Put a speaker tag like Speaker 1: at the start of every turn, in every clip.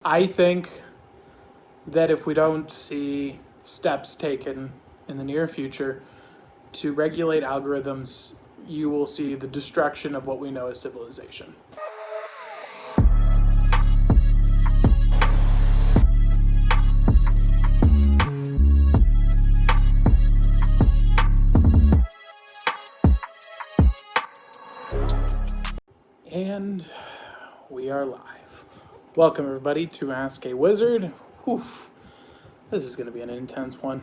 Speaker 1: I think that if we don't see steps taken in the near future to regulate algorithms, you will see the destruction of what we know as civilization. And we are live. Welcome everybody to Ask a Wizard. Whew. This is going to be an intense one.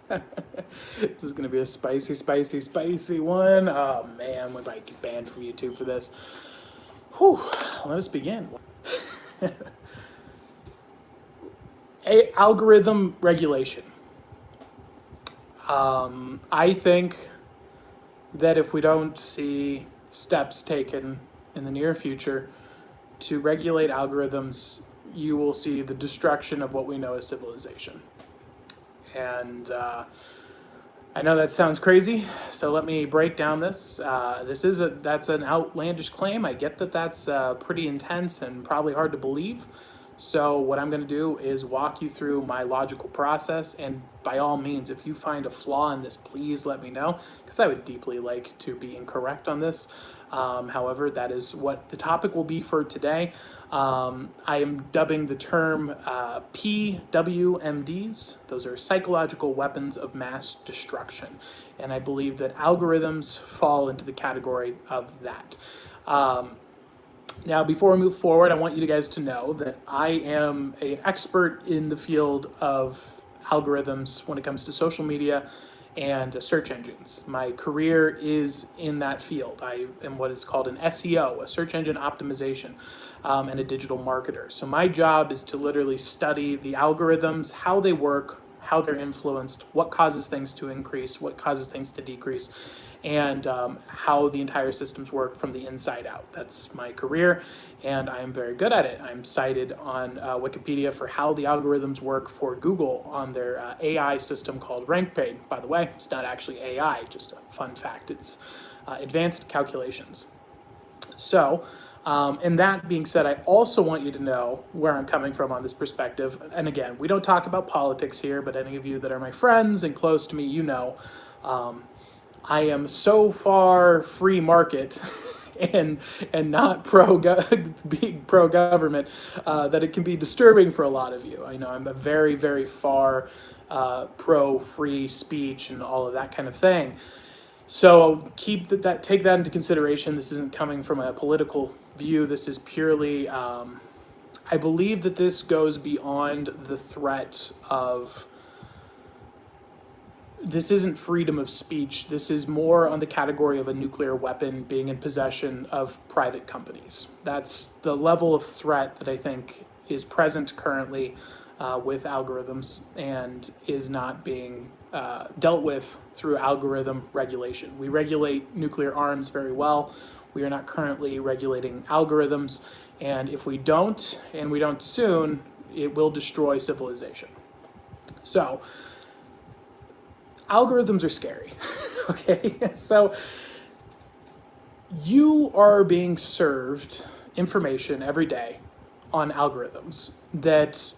Speaker 1: This is going to be a spicy one. Oh man, we might get banned from YouTube for this. Whew. Let us begin. Algorithm regulation. I think that if we don't see steps taken in the near future to regulate algorithms, you will see the destruction of what we know as civilization. And I know that sounds crazy, so let me break down this. That's an outlandish claim. I get that that's pretty intense and probably hard to believe. So what I'm going to do is walk you through my logical process, and by all means, if you find a flaw in this, please let me know, because I would deeply like to be incorrect on this. However, that is what the topic will be for today. I am dubbing the term PWMDs. Those are psychological weapons of mass destruction, and I believe that algorithms fall into the category of that. Now, before we move forward, I want you guys to know that I am an expert in the field of algorithms when it comes to social media and search engines. My career is in that field. I am what is called an SEO, a search engine optimization, and a digital marketer. So my job is to literally study the algorithms, how they work, how they're influenced, what causes things to increase, what causes things to decrease, and how the entire systems work from the inside out. That's my career, and I am very good at it. I'm cited on Wikipedia for how the algorithms work for Google on their AI system called RankPaid. By the way, it's not actually AI, just a fun fact. It's advanced calculations. So, and that being said, I also want you to know where I'm coming from on this perspective. And again, we don't talk about politics here, but any of you that are my friends and close to me, you know, I am so far free market and not being pro-government that it can be disturbing for a lot of you. I know I'm a very, very far pro-free speech and all of that kind of thing. So take that into consideration. This isn't coming from a political view. This is purely, I believe that this goes beyond the threat of, this isn't freedom of speech. This is more on the category of a nuclear weapon being in possession of private companies. That's the level of threat that I think is present currently with algorithms and is not being dealt with through algorithm regulation. We regulate nuclear arms very well. We are not currently regulating algorithms, and if we don't, and we don't soon, it will destroy civilization. So, algorithms are scary, okay? So, you are being served information every day on algorithms that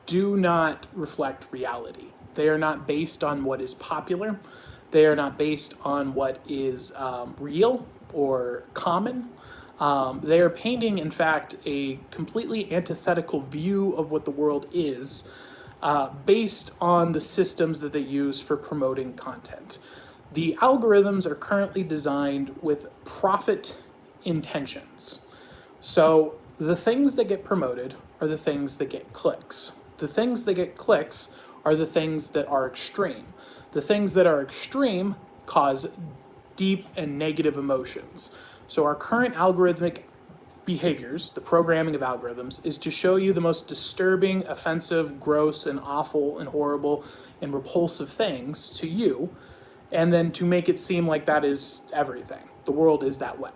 Speaker 1: do not reflect reality. They are not based on what is popular. They are not based on what is real or common. They are painting, in fact, a completely antithetical view of what the world is based on the systems that they use for promoting content. The algorithms are currently designed with profit intentions. So the things that get promoted are the things that get clicks. The things that get clicks are the things that are extreme. The things that are extreme cause deep and negative emotions. So our current algorithmic behaviors, the programming of algorithms, is to show you the most disturbing, offensive, gross, and awful, and horrible, and repulsive things to you, and then to make it seem like that is everything. The world is that way,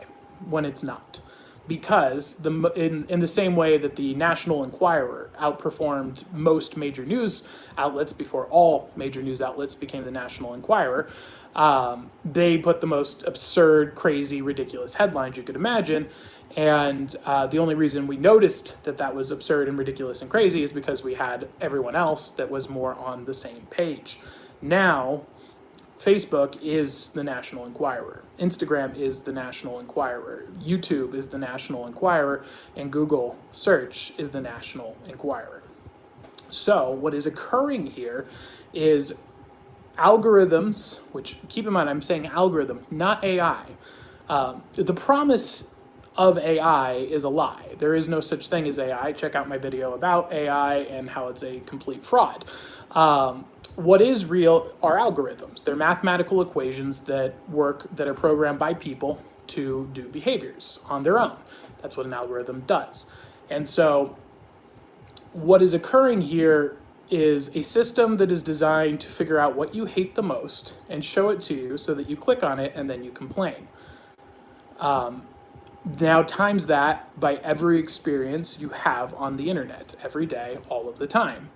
Speaker 1: when it's not. Because in the same way that the National Enquirer outperformed most major news outlets before all major news outlets became the National Enquirer, they put the most absurd, crazy, ridiculous headlines you could imagine, And the only reason we noticed that that was absurd and ridiculous and crazy is because we had everyone else that was more on the same page. Now, Facebook is the National Enquirer. Instagram is the National Enquirer. YouTube is the National Enquirer. And Google search is the National Enquirer. So what is occurring here is algorithms, which keep in mind, I'm saying algorithm, not AI. The promise of AI is a lie. There is no such thing as AI. Check out my video about AI and how it's a complete fraud. What is real are algorithms. They're mathematical equations that work, that are programmed by people to do behaviors on their own. That's what an algorithm does. And so what is occurring here is a system that is designed to figure out what you hate the most and show it to you so that you click on it and then you complain. Now times that by every experience you have on the internet every day, all of the time.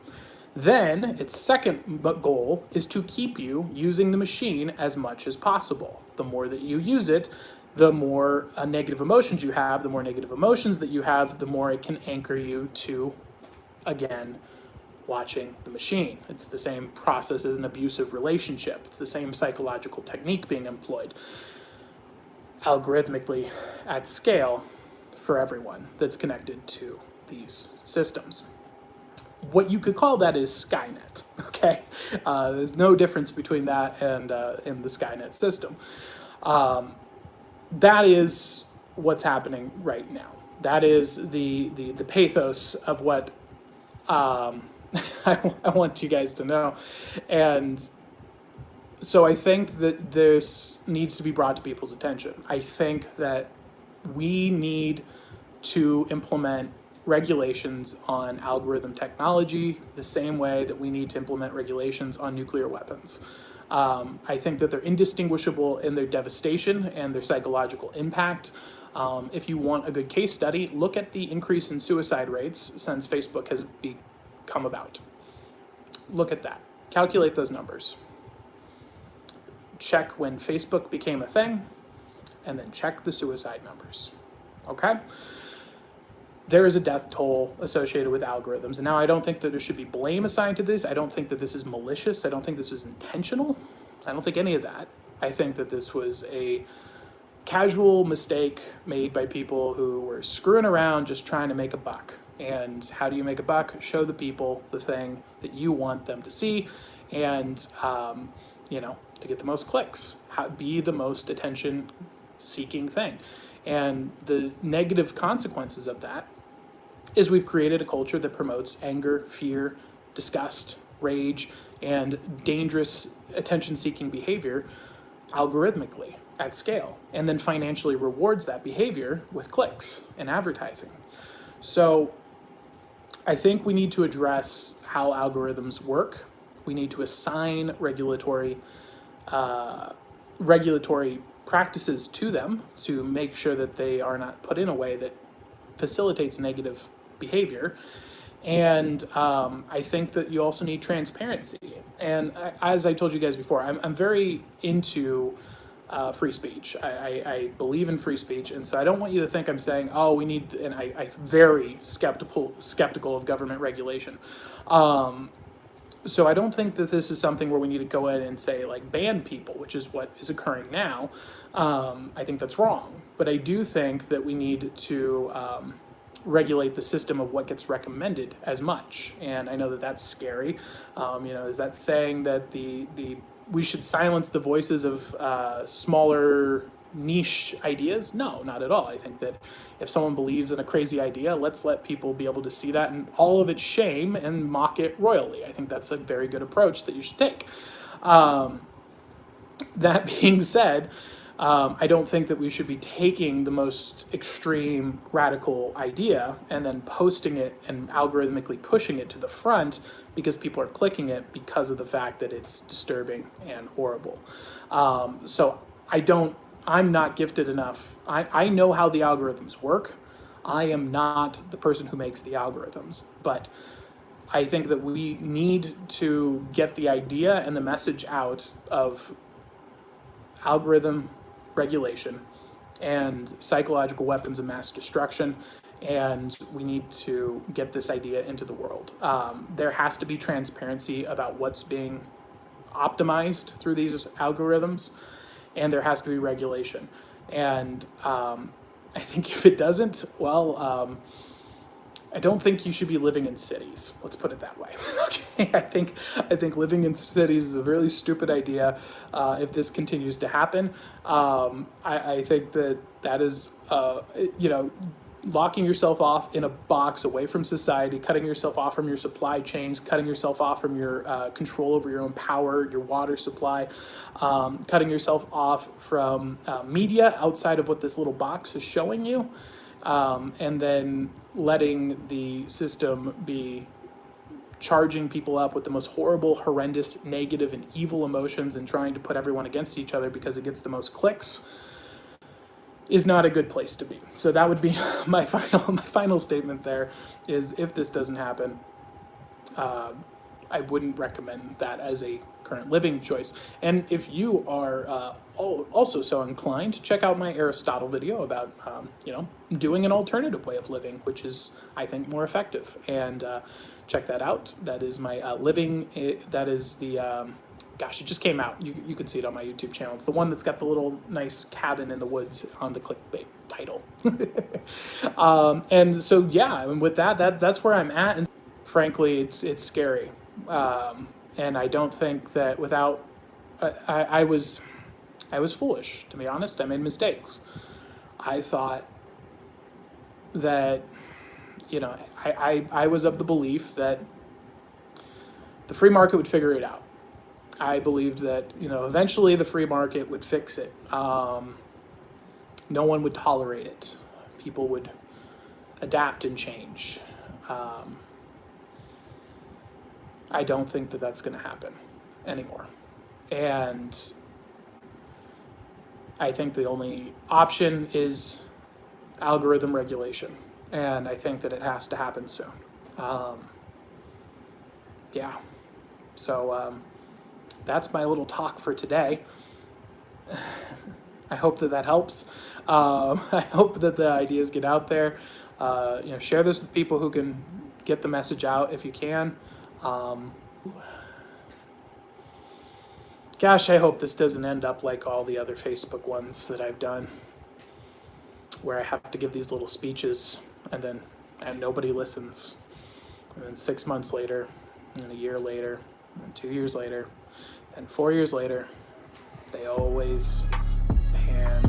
Speaker 1: Then its second goal is to keep you using the machine as much as possible. The more that you use it, the more negative emotions you have, the more negative emotions that you have, the more it can anchor you to, again, watching the machine. It's the same process as an abusive relationship. It's the same psychological technique being employed algorithmically at scale for everyone that's connected to these systems. What you could call that is Skynet, okay? There's no difference between that and in the Skynet system. That is what's happening right now. That is the pathos of what I want you guys to know. And so I think that this needs to be brought to people's attention. I think that we need to implement regulations on algorithm technology the same way that we need to implement regulations on nuclear weapons. I think that they're indistinguishable in their devastation and their psychological impact. If you want a good case study, look at the increase in suicide rates since Facebook has become about. Look at that. Calculate those numbers. Check when Facebook became a thing, and then check the suicide numbers. Okay? There is a death toll associated with algorithms. And now I don't think that there should be blame assigned to this. I don't think that this is malicious. I don't think this was intentional. I don't think any of that. I think that this was a casual mistake made by people who were screwing around just trying to make a buck. And how do you make a buck? Show the people the thing that you want them to see, and to get the most clicks. Be the most attention-seeking thing. And the negative consequences of that is we've created a culture that promotes anger, fear, disgust, rage, and dangerous attention-seeking behavior algorithmically at scale, and then financially rewards that behavior with clicks and advertising. So I think we need to address how algorithms work. We need to assign regulatory practices to them to make sure that they are not put in a way that facilitates negative behavior. And I think that you also need transparency. And as I told you guys before, I'm very into free speech. I believe in free speech, and so I don't want you to think I'm saying, oh, we need, and I'm very skeptical of government regulation. So I don't think that this is something where we need to go in and say, like, ban people, which is what is occurring now. I think that's wrong. But I do think that we need to regulate the system of what gets recommended as much. And I know that that's scary. Is that saying that we should silence the voices of smaller niche ideas? No, not at all. I think that if someone believes in a crazy idea, let's let people be able to see that in all of its shame and mock it royally. I think that's a very good approach that you should take. That being said, I don't think that we should be taking the most extreme radical idea and then posting it and algorithmically pushing it to the front because people are clicking it because of the fact that it's disturbing and horrible. So I'm not gifted enough. I know how the algorithms work. I am not the person who makes the algorithms, but I think that we need to get the idea and the message out of algorithm regulation and psychological weapons of mass destruction. And we need to get this idea into the world. There has to be transparency about what's being optimized through these algorithms, and there has to be regulation. And I think if it doesn't, well, I don't think you should be living in cities. Let's put it that way. Okay, I think living in cities is a really stupid idea. If this continues to happen, I think that is, locking yourself off in a box away from society, cutting yourself off from your supply chains, cutting yourself off from your control over your own power, your water supply, cutting yourself off from media outside of what this little box is showing you, and then letting the system be charging people up with the most horrible, horrendous, negative, and evil emotions and trying to put everyone against each other because it gets the most clicks is not a good place to be. So that would be my final statement there is, if this doesn't happen, I wouldn't recommend that as a current living choice. And if you are also so inclined, check out my Aristotle video about doing an alternative way of living, which is, I think, more effective. And check that out. That is my that is the gosh, it just came out. You can see it on my YouTube channel. It's the one that's got the little nice cabin in the woods on the clickbait title. And so, yeah, and with that's where I'm at. And frankly, it's scary. And I don't think that without, I was foolish, to be honest. I made mistakes. I thought that, I was of the belief that the free market would figure it out. I believed that, eventually the free market would fix it. No one would tolerate it. People would adapt and change. I don't think that that's going to happen anymore. And I think the only option is algorithm regulation. And I think that it has to happen soon. Yeah. So, that's my little talk for today. I hope that helps. I hope that the ideas get out there. Share this with people who can get the message out if you can. Gosh, I hope this doesn't end up like all the other Facebook ones that I've done, where I have to give these little speeches and nobody listens. And then 6 months later, and a year later, and 2 years later, and 4 years later, they always pan